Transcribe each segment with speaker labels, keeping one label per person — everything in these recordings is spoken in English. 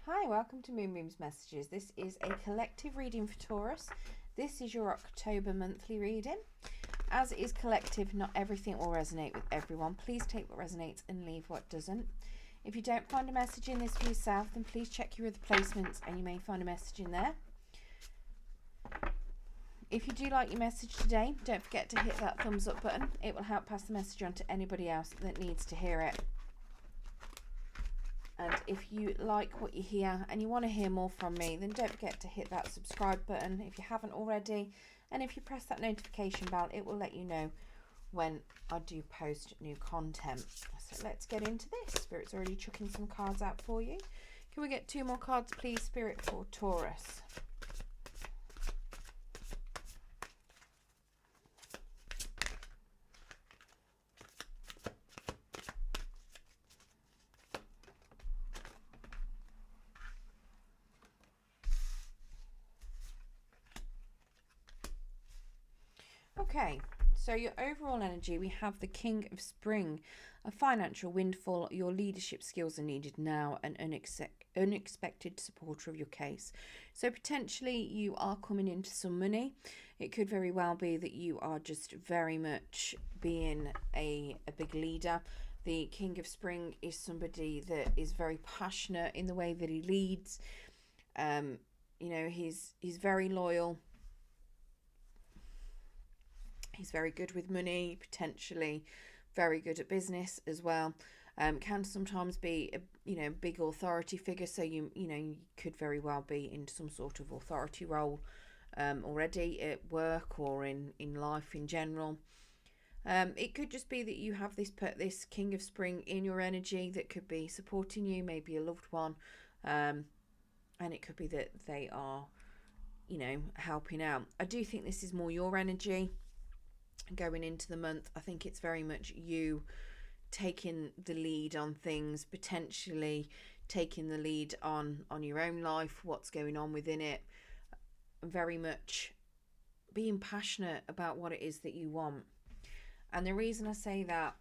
Speaker 1: Hi, welcome to Moonbeam's Messages. This is a collective reading for Taurus. This is your October monthly reading. As it is collective, not everything will resonate with everyone. Please take what resonates and leave what doesn't. If you don't find a message in this for yourself, then please check your other placements and you may find a message in there. If you do like your message today, don't forget to hit that thumbs up button. It will help pass the message on to anybody else that needs to hear it. And if you like what you hear and you want to hear more from me, then don't forget to hit that subscribe button if you haven't already. And if you press that notification bell, it will let you know when I do post new content. So let's get into this. Spirit's already chucking some cards out for you. Can we get 2 more cards, please, Spirit, for Taurus? Okay, so your overall energy, we have the King of Spring, a financial windfall. Your leadership skills are needed now, an unexpected supporter of your case. So potentially you are coming into some money. It could very well be that you are just very much being a big leader. The King of Spring is somebody that is very passionate in the way that he leads. He's very loyal. He's very good with money, potentially very good at business as well. Can sometimes be a big authority figure, so you could very well be in some sort of authority role already at work or in life in general. It could just be that you have this King of Spring in your energy that could be supporting you, maybe a loved one, and it could be that they are helping out. I do think this is more your energy going into the month. I think it's very much you taking the lead on things, potentially taking the lead on your own life, what's going on within it, very much being passionate about what it is that you want. And the reason I say that,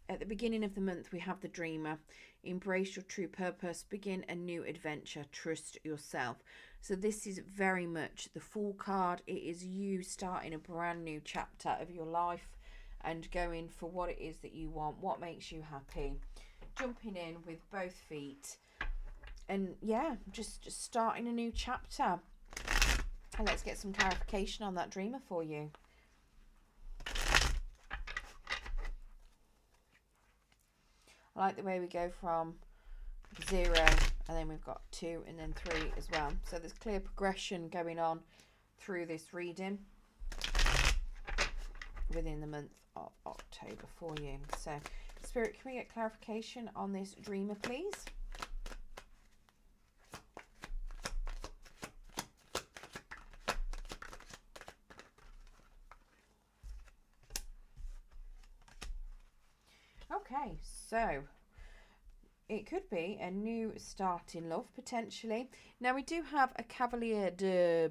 Speaker 1: at the beginning of the month we have the Dreamer. Embrace your true purpose, begin a new adventure, trust yourself. So this is very much the Fool card. It is you starting a brand new chapter of your life and going for what it is that you want, what makes you happy, jumping in with both feet, and just starting a new chapter. And let's get some clarification on that Dreamer for you. I like the way we go from 0 and then we've got 2 and then 3 as well. So there's clear progression going on through this reading within the month of October for you. So Spirit, can we get clarification on this Dreamer, please? Okay, so it could be a new start in love, potentially. Now, we do have a Cavalier de...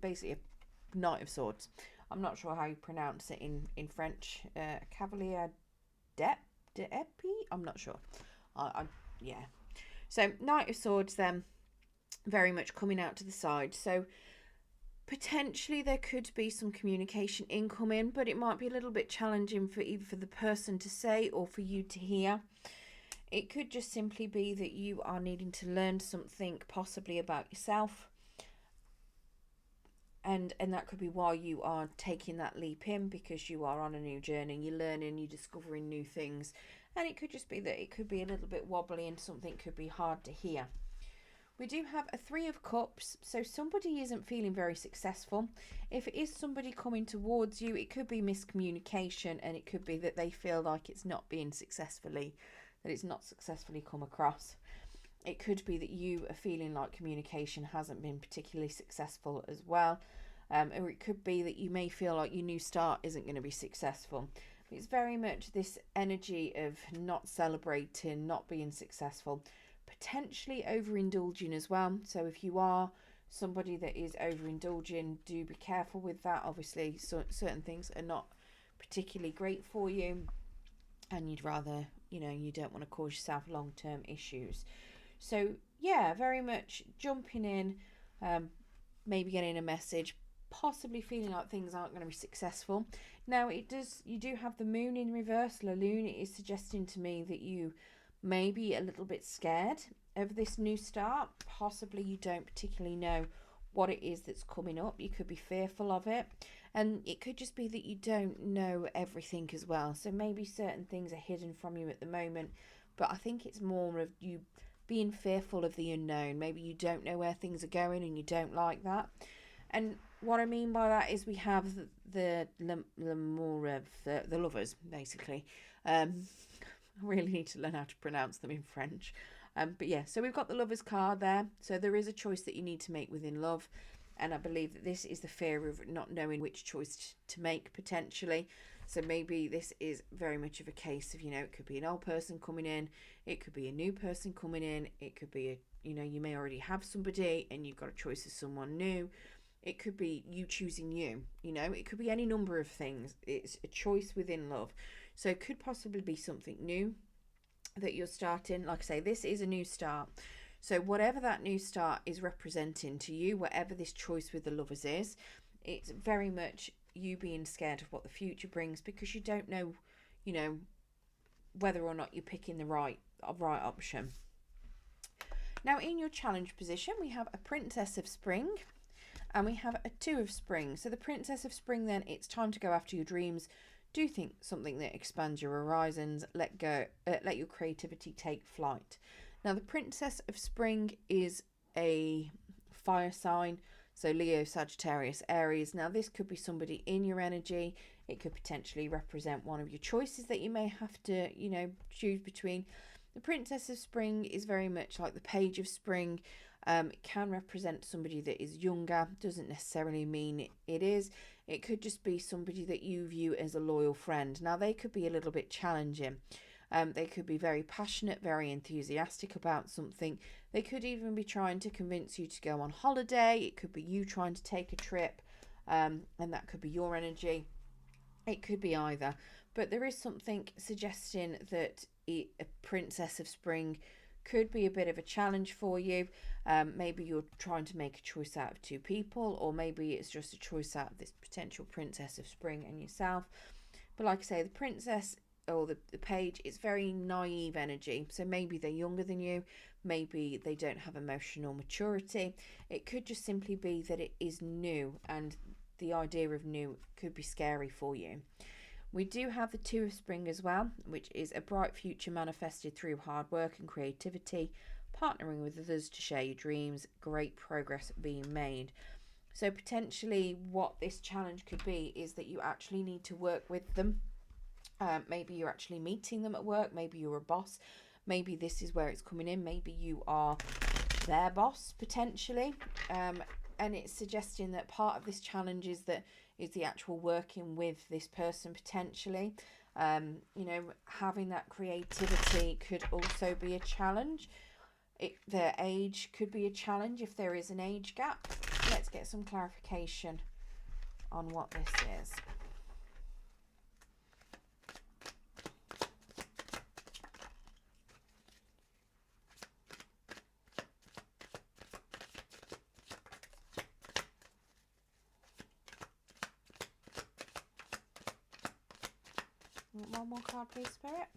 Speaker 1: basically a Knight of Swords. I'm not sure how you pronounce it in French. Cavalier d'Épée? I'm not sure. Yeah. So, Knight of Swords then, very much coming out to the side. So, potentially there could be some communication incoming, but it might be a little bit challenging for either for the person to say or for you to hear. It could just simply be that you are needing to learn something possibly about yourself, and that could be why you are taking that leap in, because you are on a new journey, you're learning, you're discovering new things. And it could just be that it could be a little bit wobbly and something could be hard to hear. We do have a 3 of Cups, so somebody isn't feeling very successful. If it is somebody coming towards you, it could be miscommunication, and it could be that they feel like it's not successfully come across. It could be that you are feeling like communication hasn't been particularly successful as well. Or it could be that you may feel like your new start isn't going to be successful. It's very much this energy of not celebrating, not being successful, potentially overindulging as well. So if you are somebody that is overindulging, do be careful with that. Obviously, certain things are not particularly great for you, and you'd rather, you don't want to cause yourself long-term issues. So yeah, very much jumping in, maybe getting a message, possibly feeling like things aren't going to be successful. Now you do have the moon in reverse. La Lune is suggesting to me that you may be a little bit scared of this new start. Possibly you don't particularly know what it is that's coming up. You could be fearful of it, and it could just be that you don't know everything as well. So maybe certain things are hidden from you at the moment, but I think it's more of you being fearful of the unknown. Maybe you don't know where things are going and you don't like that. And what I mean by that is we have the lovers, basically. I really need to learn how to pronounce them in French. But yeah, so we've got the lovers card there. So there is a choice that you need to make within love. And I believe that this is the fear of not knowing which choice to make potentially. So maybe this is very much of a case of, it could be an old person coming in. It could be a new person coming in. It could be you may already have somebody and you've got a choice of someone new. It could be you choosing you, it could be any number of things. It's a choice within love. So it could possibly be something new that you're starting. Like I say, this is a new start. So whatever that new start is representing to you, whatever this choice with the lovers is, it's very much you being scared of what the future brings because you don't know, whether or not you're picking the right option. Now in your challenge position, we have a Princess of Spring and we have a Two of Spring. So the Princess of Spring, then it's time to go after your dreams. Do think something that expands your horizons. Let your creativity take flight. Now the Princess of Spring is a fire sign. So Leo, Sagittarius, Aries. Now this could be somebody in your energy. It could potentially represent one of your choices that you may have to, choose between. The Princess of Spring is very much like the Page of Spring. It can represent somebody that is younger. Doesn't necessarily mean it is. It could just be somebody that you view as a loyal friend. Now they could be a little bit challenging. They could be very passionate, very enthusiastic about something. They could even be trying to convince you to go on holiday. It could be you trying to take a trip, and that could be your energy. It could be either. But there is something suggesting that a Princess of Spring could be a bit of a challenge for you. Maybe you're trying to make a choice out of two people, or maybe it's just a choice out of this potential Princess of Spring and yourself. But like I say, the Princess or the Page is very naive energy. So maybe they're younger than you. Maybe they don't have emotional maturity. It could just simply be that it is new, and the idea of new could be scary for you. We do have the Two of Spring as well, which is a bright future manifested through hard work and creativity, partnering with others to share your dreams, great progress being made. So potentially what this challenge could be is that you actually need to work with them. Maybe you're actually meeting them at work. Maybe you're a boss. Maybe this is where it's coming in. Maybe you are their boss potentially. And it's suggesting that part of this challenge is the actual working with this person potentially. Having that creativity could also be a challenge. Their age could be a challenge if there is an age gap. Let's get some clarification on what this is. One more card, please, Spirit.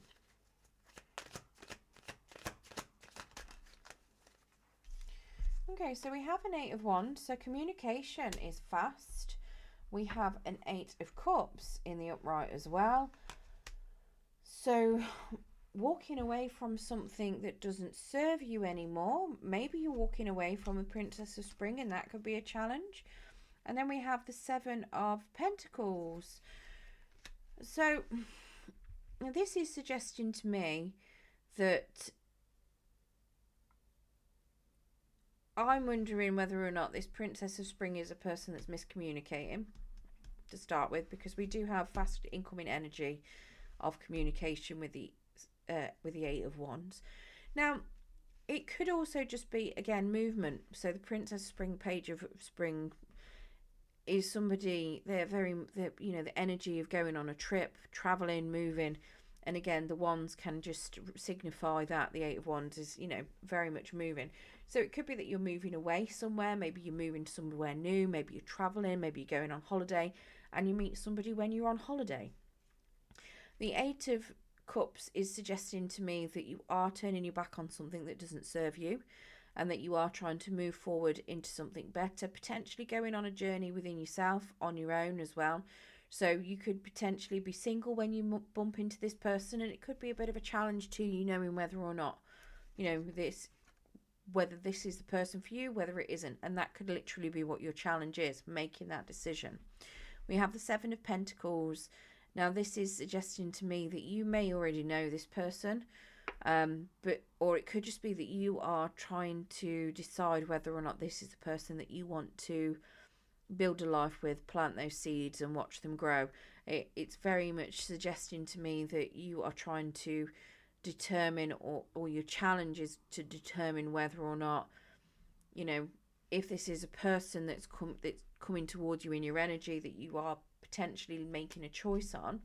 Speaker 1: Okay, so we have an Eight of Wands. So communication is fast. We have an Eight of Cups in the upright as well. So walking away from something that doesn't serve you anymore. Maybe you're walking away from a Princess of Spring, and that could be a challenge. And then we have the Seven of Pentacles. So this is suggesting to me that I'm wondering whether or not this Princess of Spring is a person that's miscommunicating to start with, because we do have fast incoming energy of communication with the Eight of Wands. Now, it could also just be, again, movement. So the Princess of Spring, Page of Spring is somebody, the energy of going on a trip, traveling, moving. And again, the wands can just signify that the Eight of Wands is, very much moving. So it could be that you're moving away somewhere. Maybe you're moving somewhere new. Maybe you're traveling. Maybe you're going on holiday and you meet somebody when you're on holiday. The Eight of Cups is suggesting to me that you are turning your back on something that doesn't serve you, and that you are trying to move forward into something better, potentially going on a journey within yourself on your own as well. So you could potentially be single when you bump into this person, and it could be a bit of a challenge to you knowing whether or not, whether this is the person for you, whether it isn't. And that could literally be what your challenge is, making that decision. We have the Seven of Pentacles. Now, this is suggesting to me that you may already know this person, or it could just be that you are trying to decide whether or not this is the person that you want to build a life with, plant those seeds and watch them grow. It's very much suggesting to me that you are trying to determine, or your challenge is to determine whether or not, if this is a person that's coming towards you in your energy that you are potentially making a choice on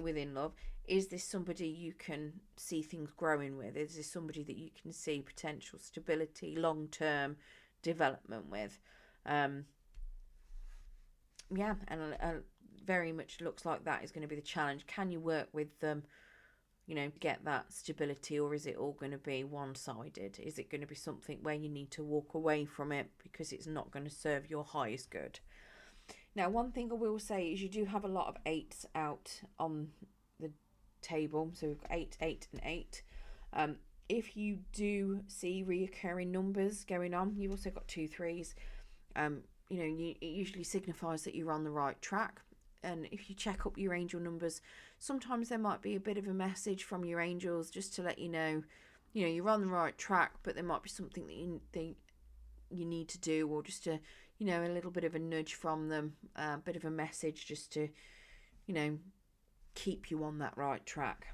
Speaker 1: within love. Is this somebody you can see things growing with? Is this somebody that you can see potential stability, long-term development with? And very much looks like that is going to be the challenge. Can you work with them, get that stability, or is it all going to be one-sided? Is it going to be something where you need to walk away from it because it's not going to serve your highest good? Now, one thing I will say is you do have a lot of eights out on the table. So we've got 8, 8, and 8. If you do see reoccurring numbers going on, you've also got 2 3s. It usually signifies that you're on the right track. And if you check up your angel numbers, sometimes there might be a bit of a message from your angels just to let you know, you're on the right track, but there might be something that you need to do, or just a little bit of a nudge from them, a bit of a message just to, keep you on that right track.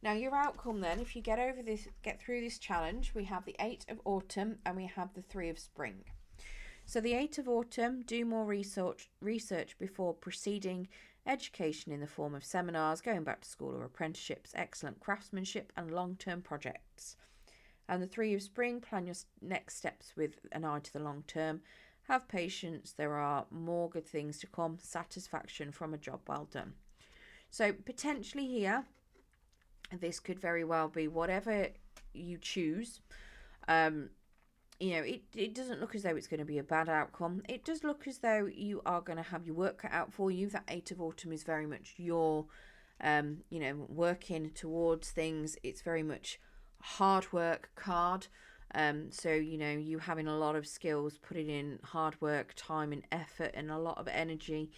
Speaker 1: Now, your outcome then, if you get through this challenge, we have the 8 of Autumn and we have the 3 of Spring. So the 8 of Autumn, do more research before proceeding, education in the form of seminars, going back to school or apprenticeships, excellent craftsmanship and long-term projects. And the 3 of Spring, plan your next steps with an eye to the long term. Have patience, there are more good things to come, satisfaction from a job well done. So potentially here, this could very well be whatever you choose. It doesn't look as though it's going to be a bad outcome. It does look as though you are going to have your work cut out for you. That 8 of Autumn is very much your, working towards things. It's very much hard work card. So, you having a lot of skills, putting in hard work, time and effort and a lot of energy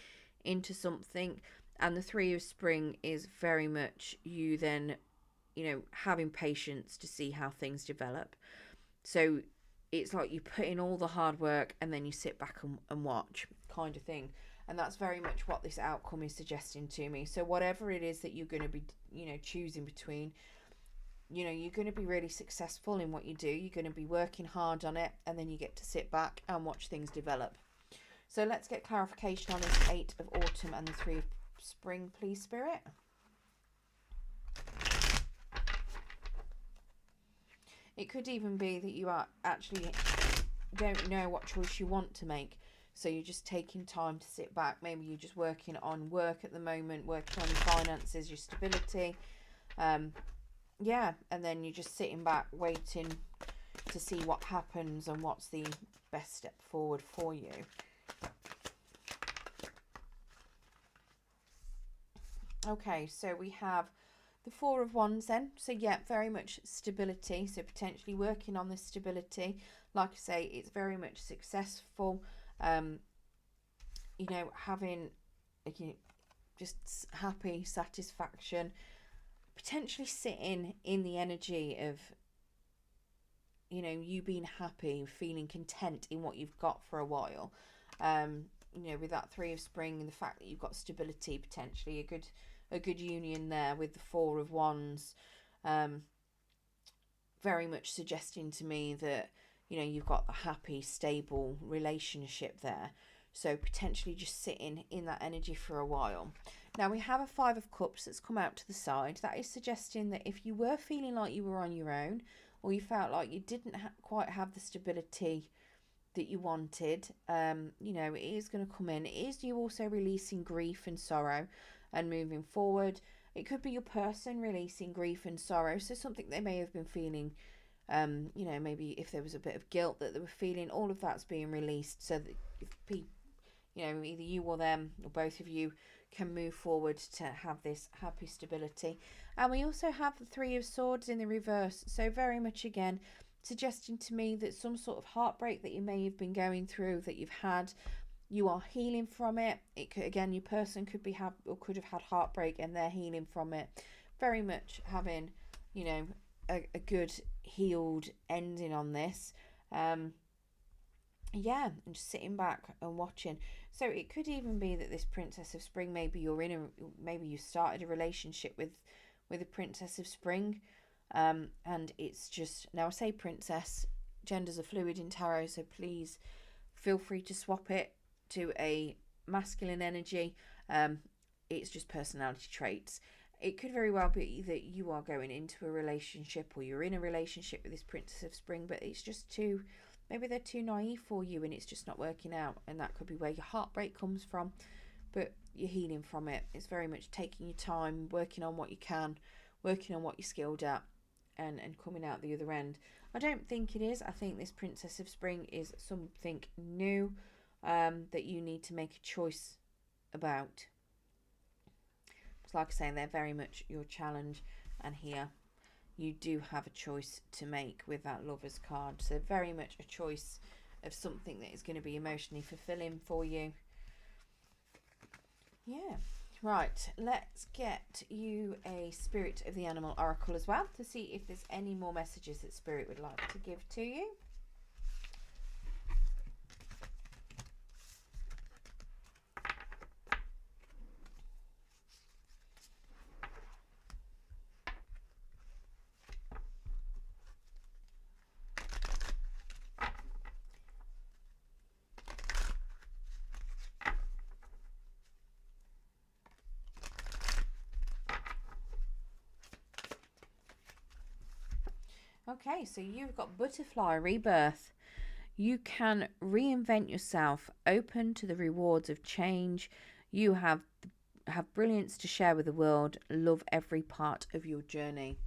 Speaker 1: into something. And the 3 of Spring is very much you then, having patience to see how things develop. So it's like you put in all the hard work and then you sit back and watch, kind of thing. And that's very much what this outcome is suggesting to me. So whatever it is that you're going to be, choosing between, you're going to be really successful in what you do. You're going to be working hard on it, and then you get to sit back and watch things develop. So let's get clarification on this 8 of Autumn and the 3 of Spring, please, Spirit. It could even be that you are actually don't know what choice you want to make. So you're just taking time to sit back. Maybe you're just working on work at the moment, working on your finances, your stability. And then you're just sitting back waiting to see what happens and what's the best step forward for you. Okay, so we have the 4 of Wands then. So very much stability. So potentially working on this stability. Like I say, it's very much successful. Having just happy satisfaction. Potentially sitting in the energy of, you being happy, feeling content in what you've got for a while. With that 3 of Spring and the fact that you've got stability, potentially a good union there with the 4 of Wands, very much suggesting to me that you've got the happy, stable relationship there. So potentially just sitting in that energy for a while. Now we have a Five of Cups that's come out to the side. That is suggesting that if you were feeling like you were on your own, or you felt like you didn't quite have the stability that you wanted, you know, it is going to come in. It is you also releasing grief and sorrow and moving forward. It could be your person releasing grief and sorrow. So something they may have been feeling, you know, maybe if there was a bit of guilt that they were feeling, all of that's being released so that if people, you know, either you or them or both of you can move forward to have this happy stability. And we also have the Three of Swords in the reverse. So very much again, suggesting to me that some sort of heartbreak that you may have been going through, that you've had, you are healing from it. It could, again, your person could be could have had heartbreak and they're healing from it. Very much having, you know, a good healed ending on this. Yeah, and just sitting back and watching. So it could even be that this Princess of Spring, maybe you started a relationship with a Princess of Spring, and it's just, now I say princess, genders are fluid in tarot, so please feel free to swap it to a masculine energy. It's just personality traits. It could very well be that you are going into a relationship, or you're in a relationship with this Princess of Spring, but it's just too, maybe they're too naive for you and it's just not working out, and that could be where your heartbreak comes from, but you're healing from it. It's very much taking your time, working on what you can, working on what you're skilled at, and coming out the other end. I don't think it is. I think this Princess of Spring is something new, that you need to make a choice about. It's like I say, they're very much your challenge, and here you do have a choice to make with that Lover's card. So very much a choice of something that is going to be emotionally fulfilling for you. Yeah. Right, let's get you a Spirit of the Animal Oracle as well to see if there's any more messages that Spirit would like to give to you. Okay, so you've got Butterfly Rebirth. You can reinvent yourself, open to the rewards of change. You have brilliance to share with the world. Love every part of your journey.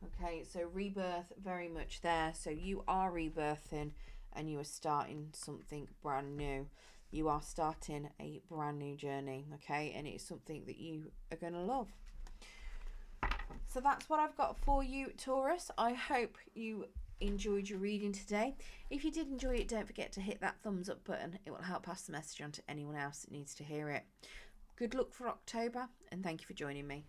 Speaker 1: Okay, so rebirth very much there. So you are rebirthing and you are starting something brand new. You are starting a brand new journey, okay? And it's something that you are going to love. So that's what I've got for you, Taurus. I hope you enjoyed your reading today. If you did enjoy it, don't forget to hit that thumbs up button. It will help pass the message on to anyone else that needs to hear it. Good luck for October, and thank you for joining me.